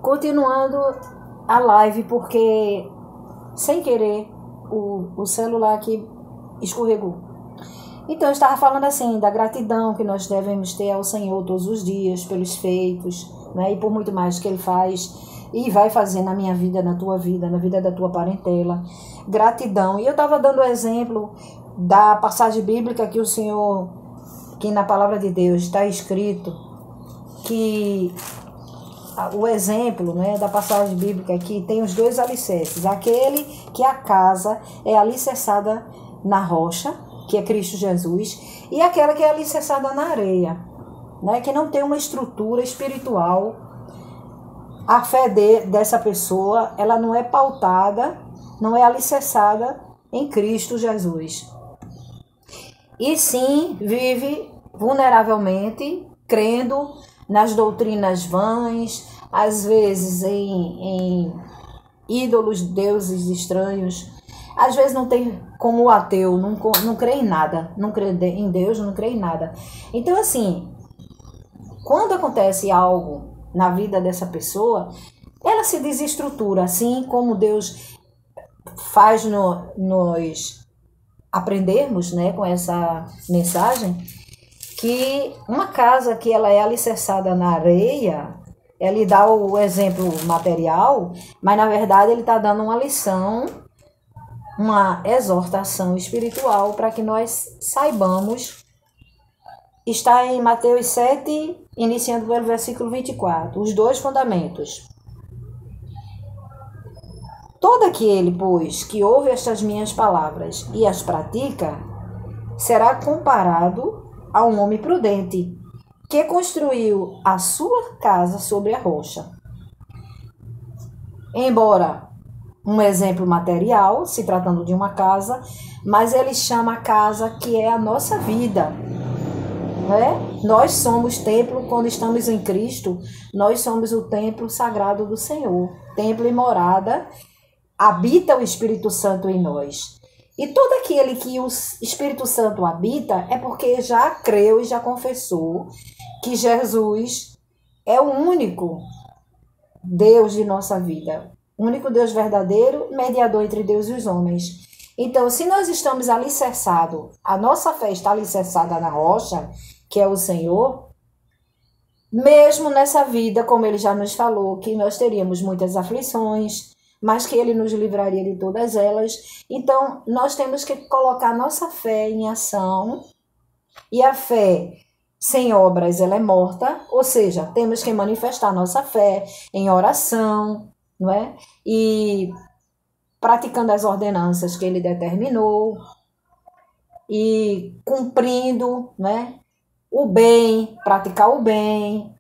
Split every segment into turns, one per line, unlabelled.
Continuando a live, porque sem querer o celular aqui escorregou. Então eu estava falando assim da gratidão que nós devemos ter ao Senhor todos os dias pelos feitos, né? E por muito mais que Ele faz e vai fazer na minha vida, na tua vida, na vida da tua parentela. Gratidão. E eu estava dando o exemplo da passagem bíblica que o Senhor, que na palavra de Deus está escrito, que o exemplo, né, da passagem bíblica aqui tem os dois alicerces. Aquele que a casa é alicerçada na rocha, que é Cristo Jesus, e aquela que é alicerçada na areia, né, que não tem uma estrutura espiritual. A fé dessa pessoa, ela não é pautada, não é alicerçada em Cristo Jesus. E sim, vive vulneravelmente, crendo nas doutrinas vãs, às vezes em ídolos, deuses estranhos. Às vezes não tem, como o ateu, não crê em nada, não crê em Deus, não crê em nada. Então assim, quando acontece algo na vida dessa pessoa, ela se desestrutura, assim como Deus faz nós aprendermos, né, com essa mensagem, que uma casa que ela é alicerçada na areia, ele dá o exemplo material, mas na verdade ele está dando uma lição, uma exortação espiritual para que nós saibamos. Está em Mateus 7, iniciando pelo versículo 24, os dois fundamentos. Todo aquele, pois, que ouve estas minhas palavras e as pratica, será comparado a um homem prudente, que construiu a sua casa sobre a rocha. Embora um exemplo material, se tratando de uma casa, mas ele chama a casa que é a nossa vida. Né? Nós somos templo, quando estamos em Cristo, nós somos o templo sagrado do Senhor, templo e morada, habita o Espírito Santo em nós. E todo aquele que o Espírito Santo habita é porque já creu e já confessou que Jesus é o único Deus de nossa vida, o único Deus verdadeiro, mediador entre Deus e os homens. Então, se nós estamos alicerçados, a nossa fé está alicerçada na rocha, que é o Senhor, mesmo nessa vida, como Ele já nos falou, que nós teríamos muitas aflições, mas que Ele nos livraria de todas elas. Então, nós temos que colocar nossa fé em ação, e a fé sem obras, ela é morta, ou seja, temos que manifestar nossa fé em oração, não é? E praticando as ordenanças que Ele determinou, e cumprindo, né, o bem, praticar o bem,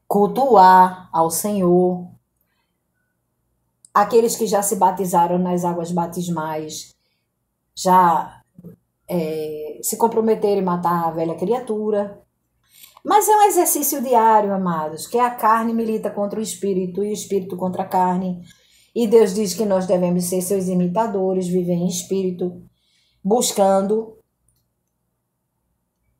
cultuar ao Senhor. Aqueles que já se batizaram nas águas batismais, já se comprometeram em matar a velha criatura. Mas é um exercício diário, amados, que a carne milita contra o espírito e o espírito contra a carne. E Deus diz que nós devemos ser seus imitadores, viver em espírito, buscando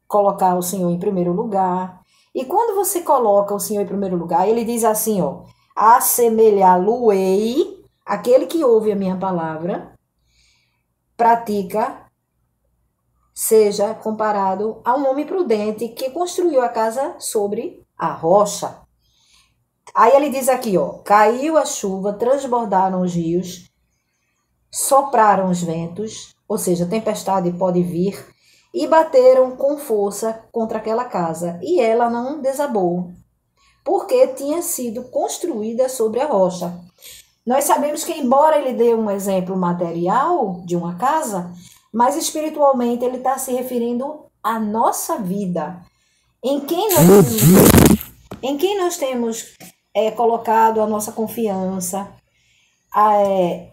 colocar o Senhor em primeiro lugar. E quando você coloca o Senhor em primeiro lugar, Ele diz assim, ó, assemelhá-lo-ei, aquele que ouve a minha palavra, pratica, seja comparado a um homem prudente que construiu a casa sobre a rocha. Aí ele diz aqui, ó, caiu a chuva, transbordaram os rios, sopraram os ventos, ou seja, tempestade pode vir, e bateram com força contra aquela casa, e ela não desabou, porque tinha sido construída sobre a rocha. Nós sabemos que, embora ele dê um exemplo material de uma casa, mas espiritualmente ele está se referindo à nossa vida. Em quem nós temos colocado a nossa confiança,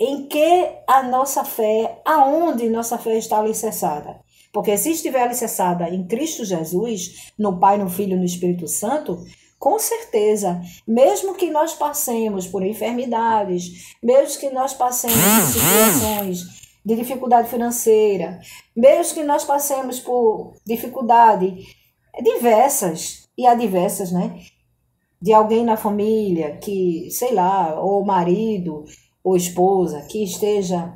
em que a nossa fé, aonde nossa fé está alicerçada. Porque se estiver alicerçada em Cristo Jesus, no Pai, no Filho e no Espírito Santo, com certeza, mesmo que nós passemos por enfermidades, mesmo que nós passemos por situações de dificuldade financeira, mesmo que nós passemos por dificuldade diversas e adversas, né? de alguém na família que, sei lá, ou marido ou esposa que esteja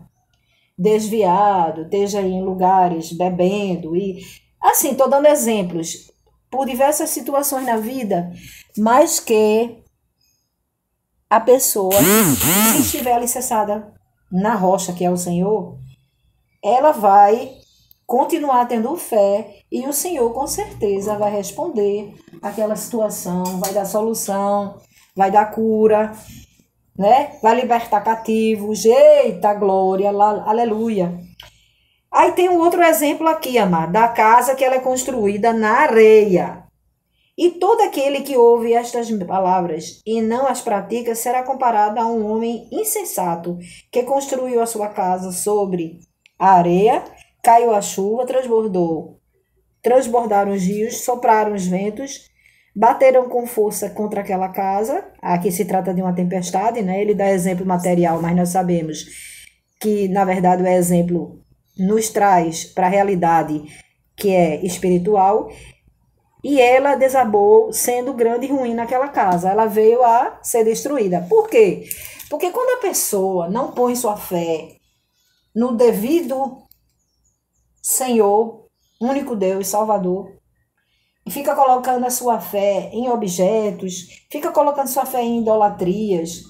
desviado, esteja em lugares bebendo e assim, estou dando exemplos por diversas situações na vida, mas que a pessoa, se estiver alicerçada na rocha que é o Senhor, ela vai continuar tendo fé e o Senhor com certeza vai responder aquela situação, vai dar solução, vai dar cura, né? Vai libertar cativos. Eita glória, aleluia. Aí tem um outro exemplo aqui, amado, da casa que ela é construída na areia. E todo aquele que ouve estas palavras e não as pratica será comparado a um homem insensato que construiu a sua casa sobre a areia, caiu a chuva, transbordaram os rios, sopraram os ventos, bateram com força contra aquela casa. Aqui se trata de uma tempestade, né? Ele dá exemplo material, mas nós sabemos que, na verdade, o exemplo nos traz para a realidade que é espiritual. E ela desabou sendo grande e ruim naquela casa. Ela veio a ser destruída. Por quê? Porque quando a pessoa não põe sua fé no devido Senhor, único Deus, Salvador, e fica colocando a sua fé em objetos, fica colocando sua fé em idolatrias,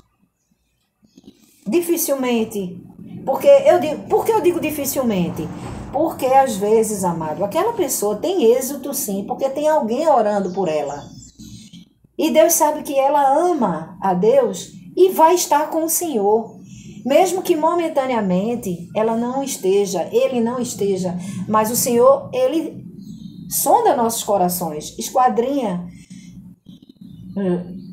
dificilmente. Por que eu digo dificilmente? Porque às vezes, amado, aquela pessoa tem êxito sim, porque tem alguém orando por ela. E Deus sabe que ela ama a Deus e vai estar com o Senhor. Mesmo que momentaneamente ele não esteja, mas o Senhor, ele sonda nossos corações, esquadrinha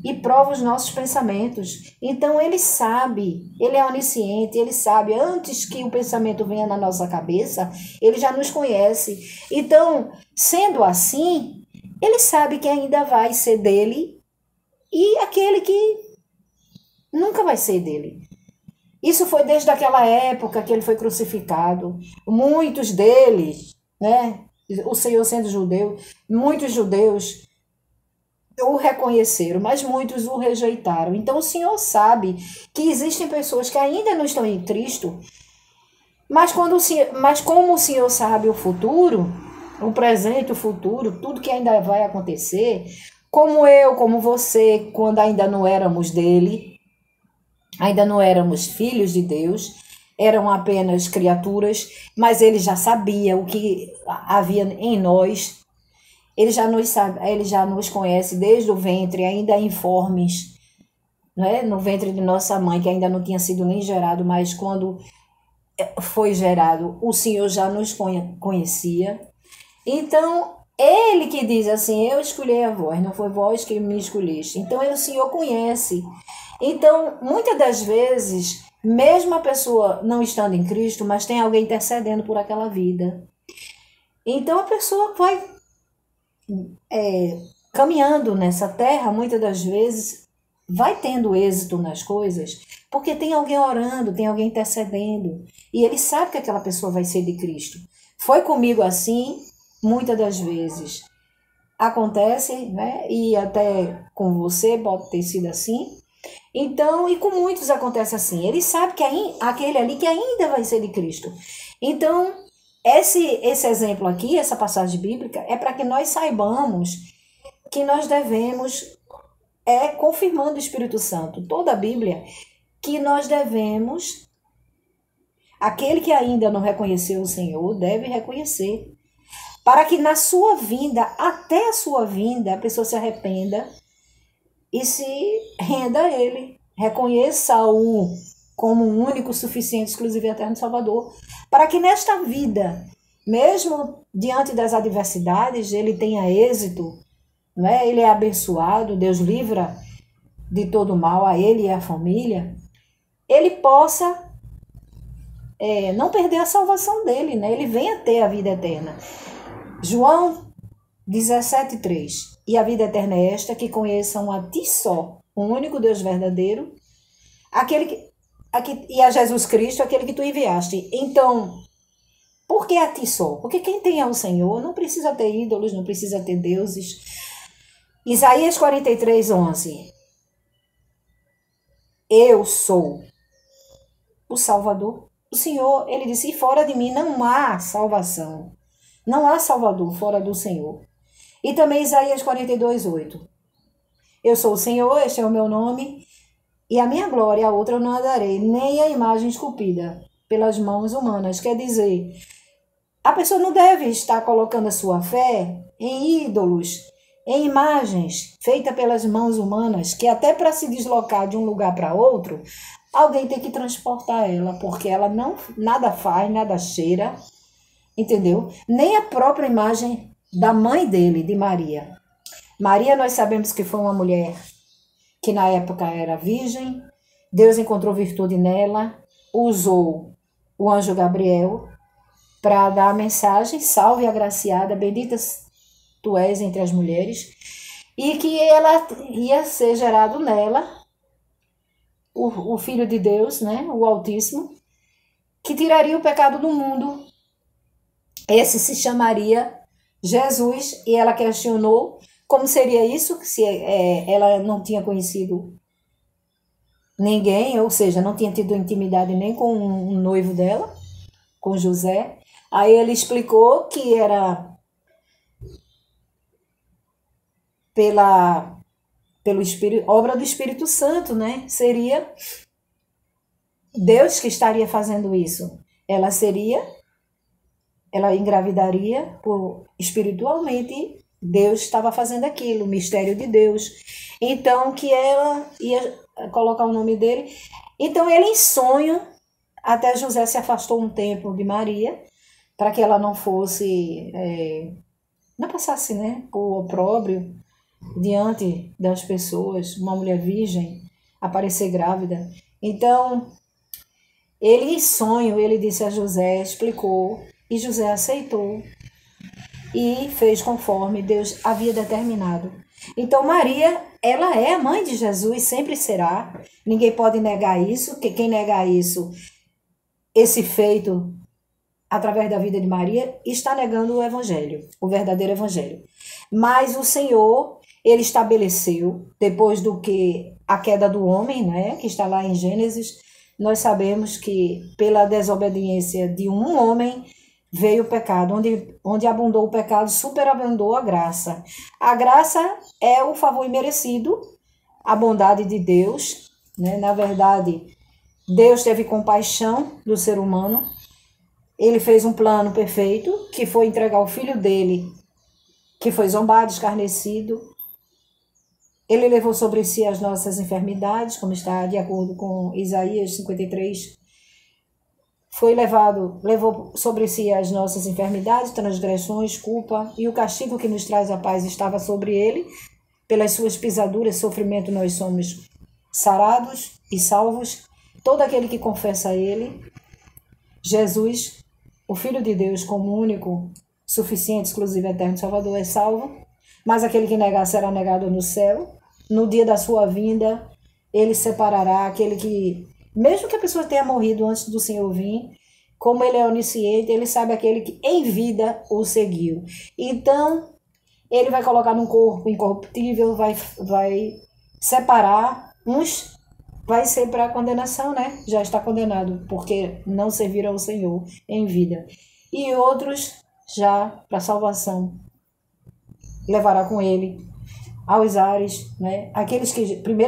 e prova os nossos pensamentos. Então ele sabe, ele é onisciente, ele sabe, antes que o pensamento venha na nossa cabeça, ele já nos conhece. Então, sendo assim, ele sabe que ainda vai ser dele e aquele que nunca vai ser dele. Isso foi desde aquela época que ele foi crucificado. Muitos deles, né, o Senhor sendo judeu, muitos judeus o reconheceram, mas muitos o rejeitaram. Então o Senhor sabe que existem pessoas que ainda não estão em Cristo, mas como o Senhor sabe o futuro, o presente, o futuro, tudo que ainda vai acontecer, como eu, como você, quando ainda não éramos dele, ainda não éramos filhos de Deus, eram apenas criaturas, mas ele já sabia o que havia em nós. Ele já nos conhece desde o ventre, ainda informes, né? No ventre de nossa mãe, que ainda não tinha sido nem gerado, mas quando foi gerado, o Senhor já nos conhecia. Então, ele que diz assim, eu escolhi a vós, não foi vós que me escolheste. Então, o Senhor conhece. Então, muitas das vezes, mesmo a pessoa não estando em Cristo, mas tem alguém intercedendo por aquela vida. Então, a pessoa vai caminhando nessa terra, muitas das vezes, vai tendo êxito nas coisas, porque tem alguém orando, tem alguém intercedendo, e ele sabe que aquela pessoa vai ser de Cristo. Foi comigo assim, muitas das vezes. Acontece, né? E até com você pode ter sido assim. Então, e com muitos acontece assim. Ele sabe que aquele ali que ainda vai ser de Cristo. Então, esse exemplo aqui, essa passagem bíblica, é para que nós saibamos que nós devemos, confirmando o Espírito Santo, toda a Bíblia, que nós devemos, aquele que ainda não reconheceu o Senhor, deve reconhecer, para que na sua vinda, até a sua vinda, a pessoa se arrependa e se renda a Ele, reconheça-o como um único, suficiente, exclusivo e eterno Salvador, para que nesta vida, mesmo diante das adversidades, ele tenha êxito, não é? Ele é abençoado, Deus livra de todo mal a ele e a família, ele possa não perder a salvação dele, né? Ele venha ter a vida eterna. João 17:3. E a vida eterna é esta, que conheçam a ti só, o único Deus verdadeiro, e a Jesus Cristo, aquele que tu enviaste. Então, por que a ti só? Porque quem tem ao Senhor não precisa ter ídolos, não precisa ter deuses. Isaías 43:11. Eu sou o Salvador. O Senhor, ele disse, e fora de mim não há salvação. Não há Salvador fora do Senhor. E também Isaías 42:8. Eu sou o Senhor, este é o meu nome, e a minha glória, a outra eu não a darei, nem a imagem esculpida pelas mãos humanas. Quer dizer, a pessoa não deve estar colocando a sua fé em ídolos, em imagens feitas pelas mãos humanas, que até para se deslocar de um lugar para outro, alguém tem que transportar ela, porque ela não nada faz, nada cheira, entendeu? Nem a própria imagem da mãe dele, de Maria. Maria, nós sabemos que foi uma mulher que na época era virgem, Deus encontrou virtude nela, usou o anjo Gabriel para dar a mensagem, salve agraciada, bendita tu és entre as mulheres, e que ela ia ser gerado nela, o Filho de Deus, né, o Altíssimo, que tiraria o pecado do mundo. Esse se chamaria Jesus, e ela questionou como seria isso, se ela não tinha conhecido ninguém, ou seja, não tinha tido intimidade nem com o noivo dela, com José. Aí ele explicou que era pelo Espírito, obra do Espírito Santo, né? Seria Deus que estaria fazendo isso. Ela engravidaria espiritualmente. Deus estava fazendo aquilo, o mistério de Deus. Então, que ela ia colocar o nome dele. Então, ele em sonho, até José se afastou um tempo de Maria, para que ela não fosse, não passasse, né, por opróbrio diante das pessoas, uma mulher virgem aparecer grávida. Então, ele em sonho, ele disse a José, explicou, e José aceitou e fez conforme Deus havia determinado. Então Maria, ela é a mãe de Jesus, sempre será. Ninguém pode negar isso, que quem negar isso, esse feito através da vida de Maria, está negando o evangelho, o verdadeiro evangelho. Mas o Senhor, ele estabeleceu, depois do que a queda do homem, né, que está lá em Gênesis, nós sabemos que pela desobediência de um homem veio o pecado, onde abundou o pecado, superabundou a graça. A graça é o favor imerecido, a bondade de Deus, né? Na verdade, Deus teve compaixão do ser humano, ele fez um plano perfeito, que foi entregar o filho dele, que foi zombado, escarnecido. Ele levou sobre si as nossas enfermidades, como está de acordo com Isaías 53. Levou sobre si as nossas enfermidades, transgressões, culpa, e o castigo que nos traz a paz estava sobre ele. Pelas suas pisaduras, sofrimento, nós somos sarados e salvos. Todo aquele que confessa a ele, Jesus, o Filho de Deus, como único, suficiente, exclusivo, eterno Salvador, é salvo. Mas aquele que negar será negado no céu. No dia da sua vinda, ele separará aquele que, mesmo que a pessoa tenha morrido antes do Senhor vir, como ele é onisciente, ele sabe aquele que em vida o seguiu. Então, ele vai colocar num corpo incorruptível, vai separar uns, vai ser para a condenação, né? Já está condenado, porque não serviram ao Senhor em vida. E outros já para a salvação. Levará com ele aos ares, né? Aqueles que primeiro